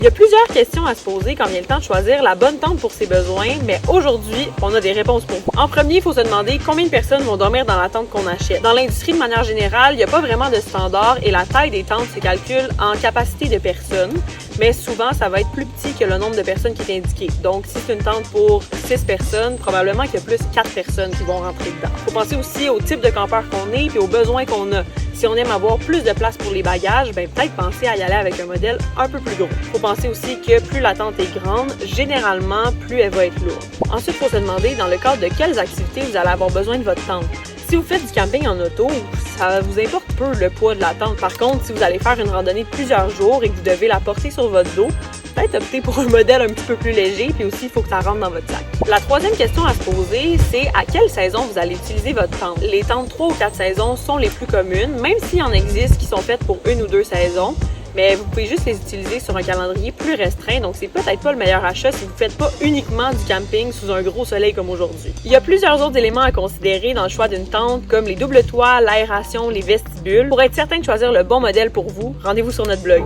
Il y a plusieurs questions à se poser quand vient le temps de choisir la bonne tente pour ses besoins, mais aujourd'hui, on a des réponses pour vous. En premier, il faut se demander combien de personnes vont dormir dans la tente qu'on achète. Dans l'industrie, de manière générale, il n'y a pas vraiment de standard et la taille des tentes se calcule en capacité de personnes, mais souvent, ça va être plus petit que le nombre de personnes qui est indiqué. Donc, si c'est une tente pour 6 personnes, probablement qu'il y a plus 4 personnes qui vont rentrer dedans. Il faut penser aussi au type de campeur qu'on est et aux besoins qu'on a. Si on aime avoir plus de place pour les bagages, peut-être penser à y aller avec un modèle un peu plus gros. Il faut penser aussi que plus la tente est grande, généralement, plus elle va être lourde. Ensuite, il faut se demander dans le cadre de quelles activités vous allez avoir besoin de votre tente. Si vous faites du camping en auto, ça vous importe peu le poids de la tente. Par contre, si vous allez faire une randonnée de plusieurs jours et que vous devez la porter sur votre dos, peut-être opter pour un modèle un petit peu plus léger, puis aussi il faut que ça rentre dans votre sac. La troisième question à se poser, c'est à quelle saison vous allez utiliser votre tente. Les tentes 3 ou 4 saisons sont les plus communes, même s'il en existe qui sont faites pour 1 ou 2 saisons. Mais vous pouvez juste les utiliser sur un calendrier plus restreint, donc c'est peut-être pas le meilleur achat si vous ne faites pas uniquement du camping sous un gros soleil comme aujourd'hui. Il y a plusieurs autres éléments à considérer dans le choix d'une tente, comme les doubles toits, l'aération, les vestibules. Pour être certain de choisir le bon modèle pour vous, rendez-vous sur notre blog.